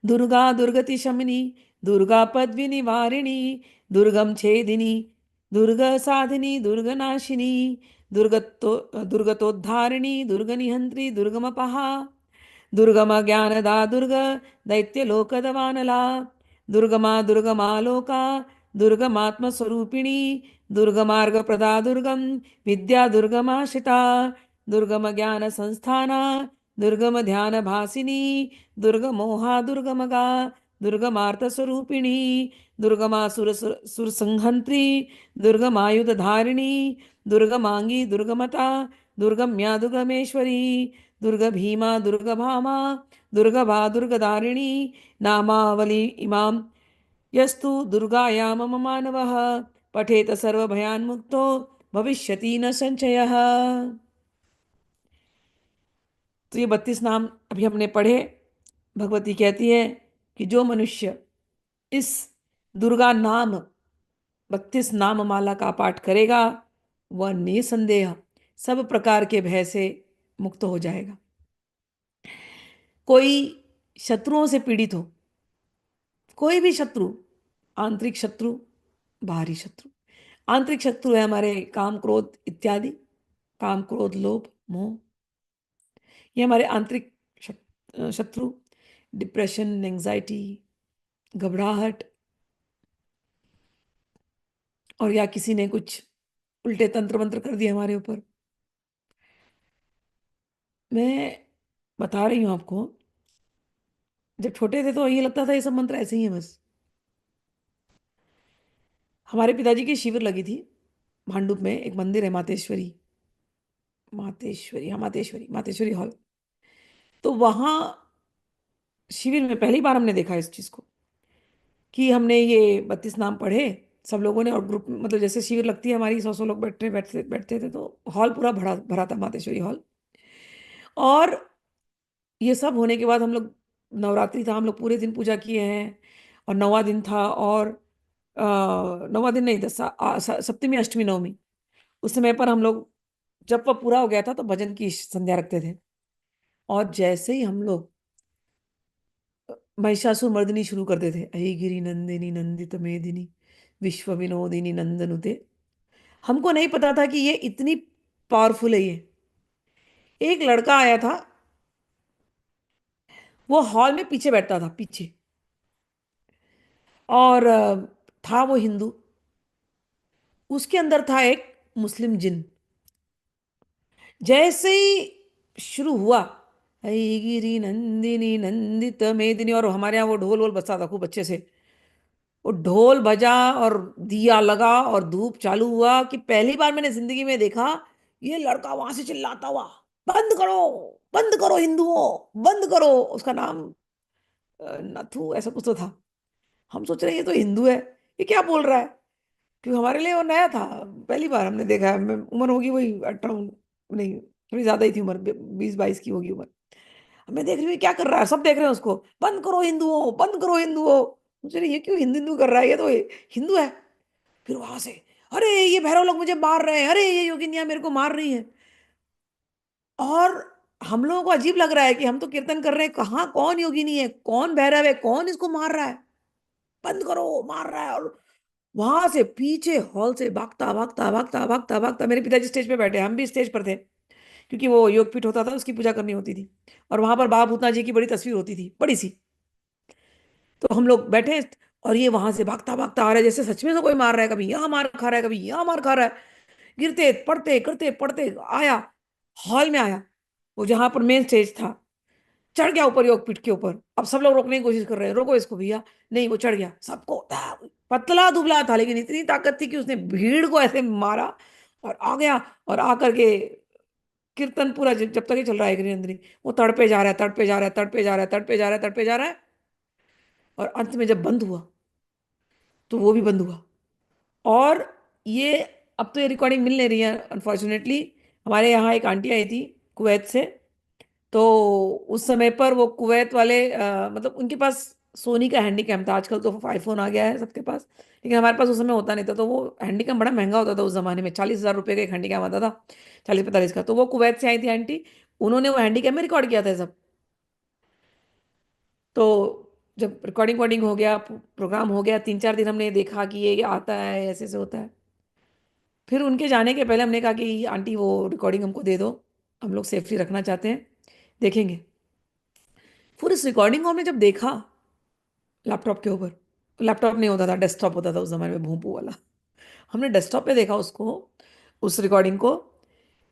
दुर्गा दुर्गति शमिनी, दुर्गा पद्मी निवारिणी, दुर्गम छेदिनी, दुर्ग साधिनी, दुर्गनाशिनी, दुर्गतोद्धारिणी, दुर्गनिहंत्री, दुर्गमपहा, दुर्गम ज्ञानदा दुर्ग, दैत्यलोकदवानला, दुर्गमा दुर्गमालोका, दुर्गमात्मस्वरूपिणी, दुर्गमार्गप्रदा दुर्गम, विद्या दुर्गमाश्रिता, दुर्गम ज्ञान संस्थाना, दुर्गम ध्यान भासिनी, दुर्गमोहा दुर्गमगा, दुर्गमार्तस्वरूपिणी, दुर्गमासुर सुरसंहंत्री, दुर्गमायुधधारिणी, दुर्गमांगी दुर्गमता, दुर्गम्या दुर्गमेश्वरी, दुर्ग भीमा दुर्ग भामा, दुर्गभा दुर्गदारिणी, नामावली इमां यस्तु दुर्गाया मम मानवः पठेत सर्वभयान्मुक्तो भविष्यति न संशयः। तो ये 32 नाम अभी हमने पढ़े। भगवती कहती है कि जो मनुष्य इस दुर्गा नाम 32 नाम माला का पाठ करेगा वह निसंदेह सब प्रकार के भय से मुक्त हो जाएगा। कोई शत्रुओं से पीड़ित हो, कोई भी शत्रु, आंतरिक शत्रु, बाहरी शत्रु। आंतरिक शत्रु है हमारे काम क्रोध इत्यादि, काम क्रोध लोभ मोह, ये हमारे आंतरिक शत्रु। डिप्रेशन, एंजाइटी, घबराहट, और या किसी ने कुछ उल्टे तंत्र मंत्र कर दिए हमारे ऊपर। मैं बता रही हूं आपको, जब छोटे थे तो ये लगता था ये सब मंत्र ऐसे ही है बस। हमारे पिताजी की शिविर लगी थी भांडुप में, एक मंदिर है मातेश्वरी, मातेश्वरी, हाँ मातेश्वरी, मातेश्वरी हॉल। तो वहां शिविर में पहली बार हमने देखा इस चीज को कि हमने ये 32 नाम पढ़े सब लोगों ने, और ग्रुप मतलब जैसे शिविर लगती है हमारी, 100 लोग बैठते बैठते बैठते थे, तो हॉल पूरा भरा भरा था, मातेश्वरी हॉल। और ये सब होने के बाद हम लोग, नवरात्रि था, हम लोग पूरे दिन पूजा किए हैं, और 9वां दिन था, और 9वां दिन नहीं था, सप्तमी अष्टमी नवमी, उस समय पर हम लोग, जब वह पूरा हो गया था तो भजन की संध्या रखते थे। और जैसे ही हम लोग महिषासुर मर्दिनी शुरू करते थे, अहिगिरी नंदिनी नंदित मेदिनी विश्व विनोदिनी नंदनुते, हमको नहीं पता था कि ये इतनी पावरफुल है। ये एक लड़का आया था, वो हॉल में पीछे बैठता था पीछे, और था वो हिंदू। उसके अंदर था एक मुस्लिम जिन। जैसे ही शुरू हुआ, "ऐ गिरी नंदिनी नंदित मेदिनी", और हमारे यहाँ वो ढोल वोल बजता था खूब अच्छे से, वो ढोल बजा और दिया लगा और धूप चालू हुआ, कि पहली बार मैंने जिंदगी में देखा ये लड़का वहां से चिल्लाता हुआ, बंद करो, बंद करो हिंदुओं, बंद करो। उसका नाम नथु ऐसा कुछ तो था। हम सोच रहे हैं ये तो हिंदू है, ये क्या बोल रहा है, क्योंकि हमारे लिए वो नया था, पहली बार हमने देखा है। उम्र होगी वही 18, नहीं थोड़ी ज्यादा ही थी उम्र, 20-22 की होगी उम्र। मैं देख रही हूँ ये क्या कर रहा है, सब देख रहे हैं उसको, बंद करो हिंदुओं, बंद करो हिंदुओं। मुझे ये क्यों हिंदू हिंदू कर रहा है, ये तो हिंदू है। फिर वहां से, अरे ये भैरव लोग मुझे मार रहे हैं, अरे ये योगिनियां मेरे को मार रही है। और हम लोगों को अजीब लग रहा है कि हम तो कीर्तन कर रहे हैं, कहाँ कौन योगिनी है, कौन भैरव है, कौन इसको मार रहा है, बंद करो, मार रहा है। और वहां से पीछे हॉल से भागता भागता भागता भागता भागता, मेरे पिताजी स्टेज पे बैठे, हम भी स्टेज पर थे, क्योंकि वो योगपीठ होता था, उसकी पूजा करनी होती थी, और वहां पर बाबा भूतनाथ जी की बड़ी तस्वीर होती थी, बड़ी सी। तो हम लोग बैठे, और ये वहां से भागता भागता आ रहा है, जैसे सच में से कोई मार रहा है, कभी यहाँ मार खा रहा है, कभी यहाँ मार खा रहा है। गिरते पड़ते करते पड़ते आया, हॉल में आया, वो जहां पर मेन स्टेज था, चढ़ गया ऊपर योगपीठ के ऊपर। अब सब लोग रोकने की कोशिश कर रहे हैं, रोको इसको भैया, नहीं वो चढ़ गया सबको। पतला दुबला था, लेकिन इतनी ताकत थी कि उसने भीड़ को ऐसे मारा और आ गया। और आकर के कीर्तन पूरा जब तक ही चल रहा है गिरिनंदिनी, वो तड़पे जा रहा है, तड़पे जा रहा है, तड़पे जा रहा है, तड़पे जा रहा है, तड़पे जा रहा है। और अंत में जब बंद हुआ तो वो भी बंद हुआ। और ये, अब तो ये रिकॉर्डिंग मिल नहीं रही है अनफॉर्चुनेटली। हमारे यहाँ एक आंटी आई थी कुवैत से, तो उस समय पर वो कुवैत वाले मतलब उनके पास सोनी का हैंडीकैम था। आजकल तो आईफोन आ गया है सबके पास, लेकिन हमारे पास उस समय होता नहीं था। तो वो हैंडीकैम बड़ा महंगा होता था उस जमाने में, 40,000 रुपये का एक हैंडीकैम आता था, 40-45 का। तो वो कुवैत से आई थी आंटी, उन्होंने वो हैंडीकैम में रिकॉर्ड किया था सब। तो जब रिकॉर्डिंग वॉर्डिंग हो गया, प्रोग्राम हो गया, 3 4 दिन हमने देखा कि ये आता है, ऐसे ऐसे होता है। फिर उनके जाने के पहले हमने कहा कि आंटी वो रिकॉर्डिंग हमको दे दो, हम लोग सेफली रखना चाहते हैं, देखेंगे। फिर इस रिकॉर्डिंग को हमने जब देखा लैपटॉप के ऊपर, लैपटॉप नहीं होता था, डेस्कटॉप होता था उस जमाने में, भूपू वाला। हमने डेस्कटॉप पे देखा उसको, उस रिकॉर्डिंग को।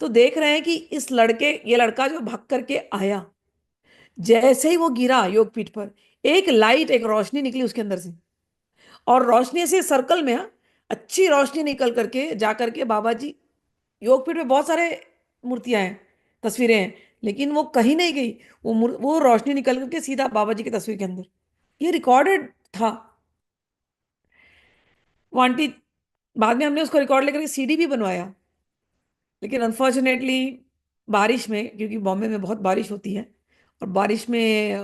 तो देख रहे हैं कि इस लड़के, ये लड़का जो भाग करके आया, जैसे ही वो गिरा योगपीठ पर, एक लाइट, एक रोशनी निकली उसके अंदर से। और रोशनी ऐसे सर्कल में, हाँ, अच्छी रोशनी निकल करके जा करके बाबा जी, योगपीठ में बहुत सारे मूर्तियां हैं, तस्वीरें हैं, लेकिन वो कहीं नहीं गई। वो रोशनी निकल करके सीधा बाबा जी की तस्वीर के अंदर। ये रिकॉर्डेड था। वो आंटी, बाद में हमने उसको रिकॉर्ड लेकर सीडी भी बनवाया, लेकिन अनफॉर्चुनेटली बारिश में, क्योंकि बॉम्बे में बहुत बारिश होती है, और बारिश में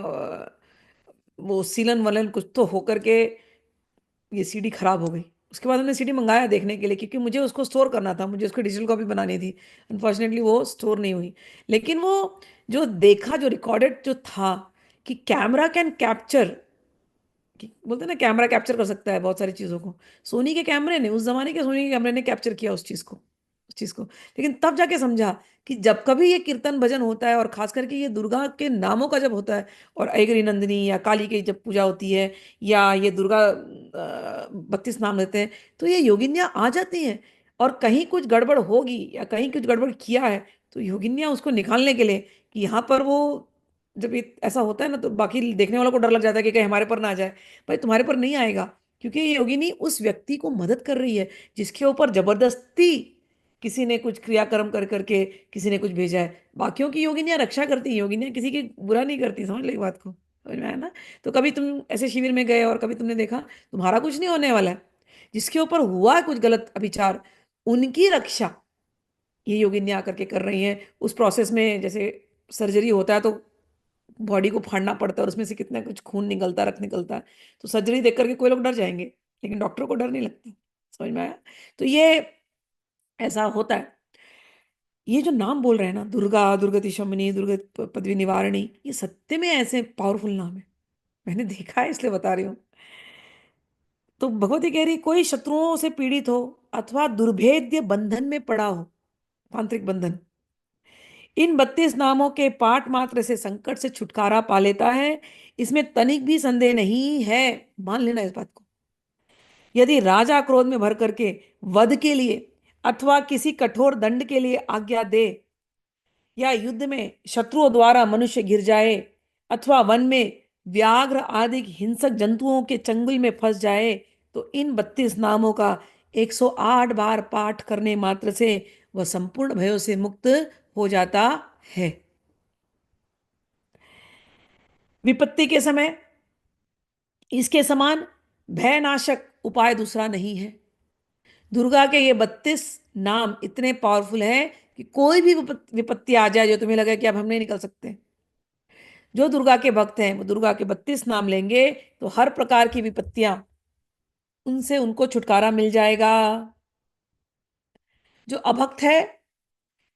वो सीलन वलन कुछ तो होकर के ये सीडी खराब हो गई। उसके बाद हमने सीडी मंगाया देखने के लिए, क्योंकि मुझे उसको स्टोर करना था, मुझे उसको डिजिटल कॉपी बनानी थी। अनफॉर्चुनेटली वो स्टोर नहीं हुई। लेकिन वो जो देखा, जो रिकॉर्डेड जो था, कि कैमरा कैन कैप्चर, बोलते हैं ना, कैमरा कैप्चर कर सकता है बहुत सारी चीजों को। सोनी के कैमरे ने, उस जमाने के सोनी के कैमरे ने कैप्चर किया उस चीज को, उस चीज को। लेकिन तब जाके समझा कि जब कभी ये कीर्तन भजन होता है, और खास करके ये दुर्गा के नामों का जब होता है, और ऐगरी नंदिनी या काली की जब पूजा होती है, या ये दुर्गा 32 नाम लेते हैं, तो ये योगिनियाँ आ जाती हैं। और कहीं कुछ गड़बड़ होगी या कहीं कुछ गड़बड़ किया है, तो योगिनियाँ उसको निकालने के लिए, कि यहाँ पर वो, जब ये ऐसा होता है ना, तो बाकी देखने वालों को डर लग जाता है कि कहीं हमारे पर ना आ जाए। भाई तुम्हारे पर नहीं आएगा, क्योंकि ये योगिनी उस व्यक्ति को मदद कर रही है जिसके ऊपर जबरदस्ती किसी ने कुछ क्रियाक्रम कर करके किसी ने कुछ भेजा है। बाकियों की योगिनियां रक्षा करती हैं, योगिनियां किसी की बुरा नहीं करती, समझ लो बात को, समझ में आया ना। तो कभी तुम ऐसे शिविर में गए और कभी तुमने देखा, तुम्हारा कुछ नहीं होने वाला है। जिसके ऊपर हुआ है कुछ गलत अभिचार, उनकी रक्षा ये योगिनियां आकर के कर रही हैं। उस प्रोसेस में जैसे सर्जरी होता है, तो बॉडी को फाड़ना पड़ता है, और उसमें से कितना कुछ खून निकलता है, रक्त निकलता है। तो सर्जरी देख करके कोई लोग डर जाएंगे, लेकिन डॉक्टर को डर नहीं लगता। समझ में आया। तो ये ऐसा होता है। ये जो नाम बोल रहे हैं ना, दुर्गा, दुर्गति शमनी, दुर्गा पदवी निवारणी, ये सत्य में ऐसे पावरफुल नाम है। मैंने देखा है, इसलिए बता रही हूँ। तो भगवती कह रही, कोई शत्रुओं से पीड़ित हो अथवा दुर्भेद्य बंधन में पड़ा हो, तांत्रिक बंधन, इन 32 नामों के पाठ मात्र से संकट से छुटकारा पा लेता है। इसमें तनिक भी संदेह नहीं है, मान लेना इस बात को। यदि राजा क्रोध में भर करके वध के लिए अथवा किसी कठोर दंड के लिए आज्ञा दे, या युद्ध में शत्रुओं द्वारा मनुष्य गिर जाए, अथवा वन में व्याघ्र आदि हिंसक जंतुओं के चंगुल में फंस जाए, तो इन 32 नामों का 108 बार पाठ करने मात्र से वह संपूर्ण भयों से मुक्त हो जाता है। विपत्ति के समय इसके समान भयनाशक उपाय दूसरा नहीं है। दुर्गा के ये 32 नाम इतने पावरफुल हैं कि कोई भी विपत्ति आ जाए जो तुम्हें लगे कि अब हम नहीं निकल सकते, जो दुर्गा के भक्त हैं वो दुर्गा के 32 नाम लेंगे, तो हर प्रकार की विपत्तियां, उनसे उनको छुटकारा मिल जाएगा। जो अभक्त है,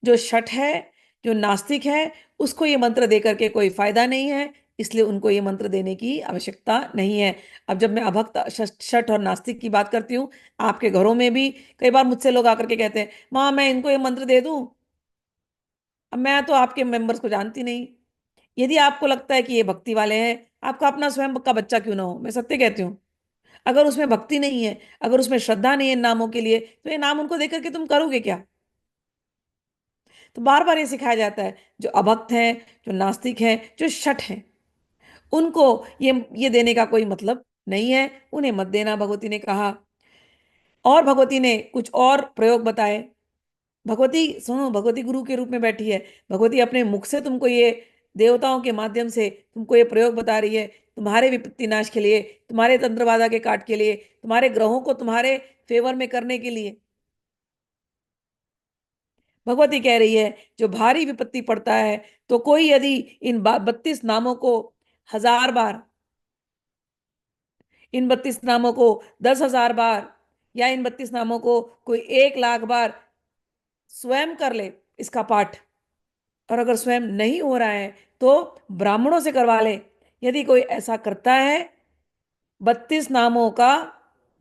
जो शठ है, जो नास्तिक है, उसको ये मंत्र दे करके कोई फायदा नहीं है, इसलिए उनको ये मंत्र देने की आवश्यकता नहीं है। अब जब मैं अभक्त, शठ और नास्तिक की बात करती हूँ, आपके घरों में भी कई बार मुझसे लोग आकर के कहते हैं, माँ मैं इनको ये मंत्र दे दूं। अब मैं तो आपके मेंबर्स को जानती नहीं। यदि आपको लगता है कि ये भक्ति वाले हैं, आपका अपना स्वयं का बच्चा क्यों ना हो, मैं सत्य कहती हूँ, अगर उसमें भक्ति नहीं है, अगर उसमें श्रद्धा नहीं है इन नामों के लिए, तो ये नाम उनको देकर के तुम करोगे क्या। तो बार बार ये सिखाया जाता है, जो अभक्त हैं, जो नास्तिक हैं, जो शठ हैं, उनको ये देने का कोई मतलब नहीं है, उन्हें मत देना, भगवती ने कहा। और भगवती ने कुछ और प्रयोग बताए। भगवती सुनो, भगवती गुरु के रूप में बैठी है। भगवती अपने मुख से तुमको ये, देवताओं के माध्यम से तुमको ये प्रयोग बता रही है, तुम्हारे विपत्ति नाश के लिए, तुम्हारे तंत्रबाधा के काट के लिए, तुम्हारे ग्रहों को तुम्हारे फेवर में करने के लिए। भगवती कह रही है, जो भारी विपत्ति पड़ता है, तो कोई यदि इन 32 नामों को 1000 बार, इन 32 नामों को 10,000 बार, या इन 32 नामों को कोई 1 लाख बार स्वयं कर ले इसका पाठ, और अगर स्वयं नहीं हो रहा है तो ब्राह्मणों से करवा ले, यदि कोई ऐसा करता है, 32 नामों का,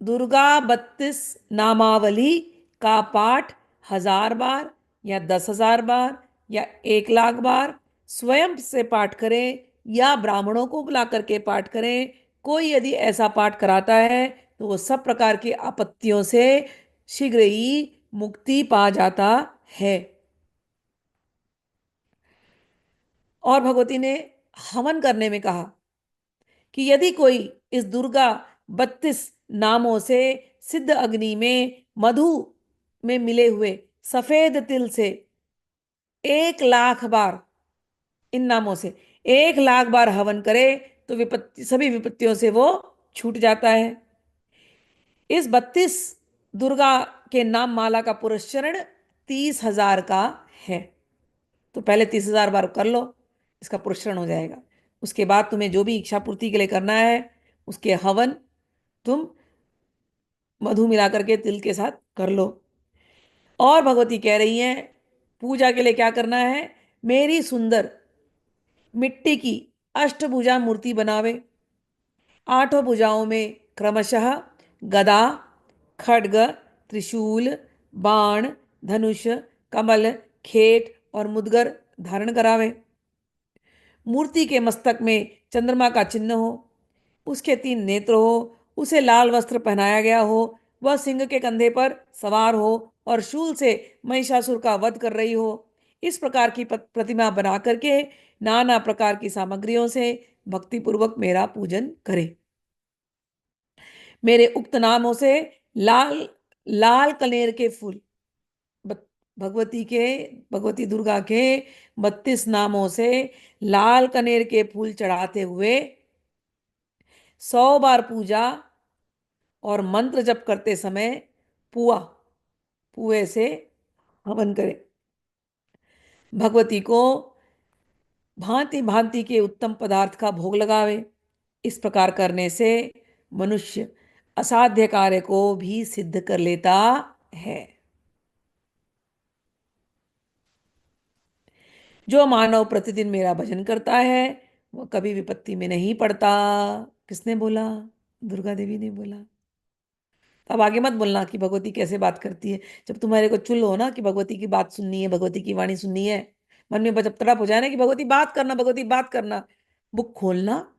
दुर्गा 32 नामावली का पाठ 1000 बार या 10,000 बार या 1 लाख बार स्वयं से पाठ करें या ब्राह्मणों को बुला करके पाठ करें। कोई यदि ऐसा पाठ कराता है तो वो सब प्रकार की आपत्तियों से शीघ्र ही मुक्ति पा जाता है। और भगवती ने हवन करने में कहा कि यदि कोई इस दुर्गा 32 नामों से सिद्ध अग्नि में मधु में मिले हुए सफेद तिल से 1 लाख बार, इन नामों से 1 लाख बार हवन करे तो विपत्ति, सभी विपत्तियों से वो छूट जाता है। इस 32 दुर्गा के नाम माला का पुरस्चरण 30,000 का है। तो पहले 30,000 बार कर लो, इसका पुरस्चरण हो जाएगा। उसके बाद तुम्हें जो भी इच्छा पूर्ति के लिए करना है उसके हवन तुम मधु मिला करके तिल के साथ कर लो। और भगवती कह रही हैं पूजा के लिए क्या करना है, मेरी सुंदर मिट्टी की अष्टभुजा मूर्ति बनावे। 8 भुजाओं में क्रमशः गदा, खड्ग, त्रिशूल, बाण, धनुष, कमल, खेट और मुदगर धारण करावे। मूर्ति के मस्तक में चंद्रमा का चिन्ह हो, उसके 3 नेत्र हो, उसे लाल वस्त्र पहनाया गया हो, वह सिंह के कंधे पर सवार हो और शूल से महिषासुर का वध कर रही हो। इस प्रकार की प्रतिमा बना करके नाना प्रकार की सामग्रियों से भक्ति पूर्वक मेरा पूजन करे। मेरे उक्त नामों से लाल लाल कनेर के फूल, भगवती के, भगवती दुर्गा के 32 नामों से लाल कनेर के फूल चढ़ाते हुए 100 बार पूजा और मंत्र जप करते समय पुआ, पुए से हवन करें। भगवती को भांति भांति के उत्तम पदार्थ का भोग लगावे। इस प्रकार करने से मनुष्य असाध्य कार्य को भी सिद्ध कर लेता है। जो मानव प्रतिदिन मेरा भजन करता है वो कभी विपत्ति में नहीं पड़ता। किसने बोला? दुर्गा देवी ने बोला। अब आगे मत बोलना कि भगवती कैसे बात करती है। जब तुम्हारे को चुल हो ना कि भगवती की बात सुननी है, भगवती की वाणी सुननी है, मन में जब तड़प हो जाए ना कि भगवती बात करना, भगवती बात करना, बुक खोलना,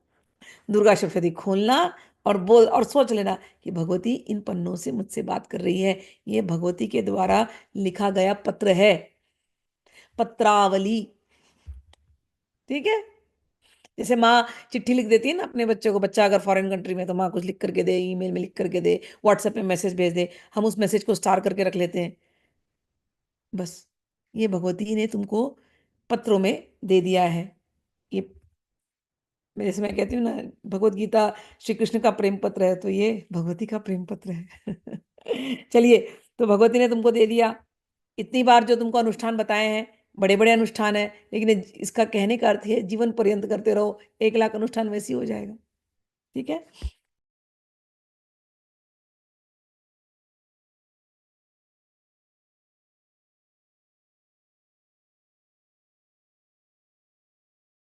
दुर्गा सप्तशती खोलना और बोल और सोच लेना कि भगवती इन पन्नों से मुझसे बात कर रही है। ये भगवती के द्वारा लिखा गया पत्र है, पत्रावली। ठीक है। जैसे माँ चिट्ठी लिख देती है ना अपने बच्चे को, बच्चा अगर फॉरेन कंट्री में तो माँ कुछ लिख करके दे, ईमेल में लिख करके दे, व्हाट्सएप में मैसेज भेज दे, हम उस मैसेज को स्टार करके रख लेते हैं। बस ये भगवती ने तुमको पत्रों में दे दिया है। ये जैसे मैं कहती हूँ ना, भगवत गीता श्री कृष्ण का प्रेम पत्र है, तो ये भगवती का प्रेम पत्र है। चलिए, तो भगवती ने तुमको दे दिया। इतनी बार जो तुमको अनुष्ठान बताए हैं, बड़े बड़े अनुष्ठान है, लेकिन इसका कहने का अर्थ है जीवन पर्यंत करते रहो, 1 लाख अनुष्ठान वैसे ही हो जाएगा। ठीक है।